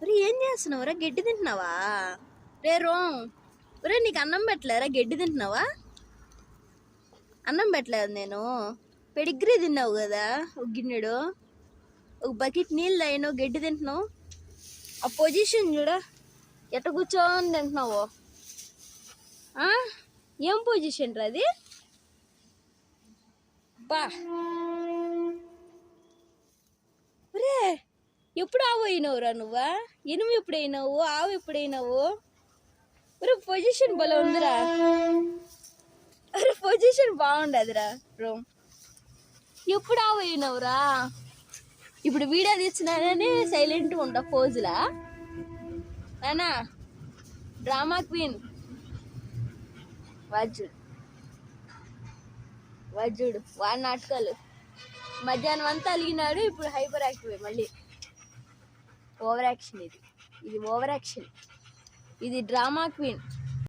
ఒరే ఏం చేస్తున్నావురా? గడ్డి తింటున్నావా? రే రోం, ఒరే నీకు అన్నం పెట్టలేరా? గడ్డి తింటున్నావా? అన్నం పెట్టలేదు నేను. పెడిగ్రీ తిన్నావు కదా ఒక గిన్నెడు, ఒక బకెట్ నీళ్ళు తాగినావు, గడ్డి తింటున్నావు. ఆ పొజిషన్ చూడ, ఎట్ట కూర్చోని తింటున్నావు. ఏం పొజిషన్ రా అది? బా ఒరే ఎప్పుడు ఆవు అయినావురా నువ్వా? ఇనుము ఎప్పుడైనావు, ఆవు ఎప్పుడైనావు? ఒరే పొజిషన్ భలే ఉందిరా. అరే పొజిషన్ బాగుండదురా బ్రో. ఎప్పుడు ఆవు అయినావురా? ఇప్పుడు వీడియో తెచ్చినానని సైలెంట్ ఉంటా పోజులా నానా. డ్రామా క్వీన్ వజ్జుడు వాడి నాటకాలు. మధ్యాహ్నం అంతా అలిగినాడు, ఇప్పుడు హైపర్ యాక్టివ్ మళ్ళీ. ఓవర్ యాక్షన్ ఇది ఓవర్ యాక్షన్. ఇది డ్రామా క్వీన్.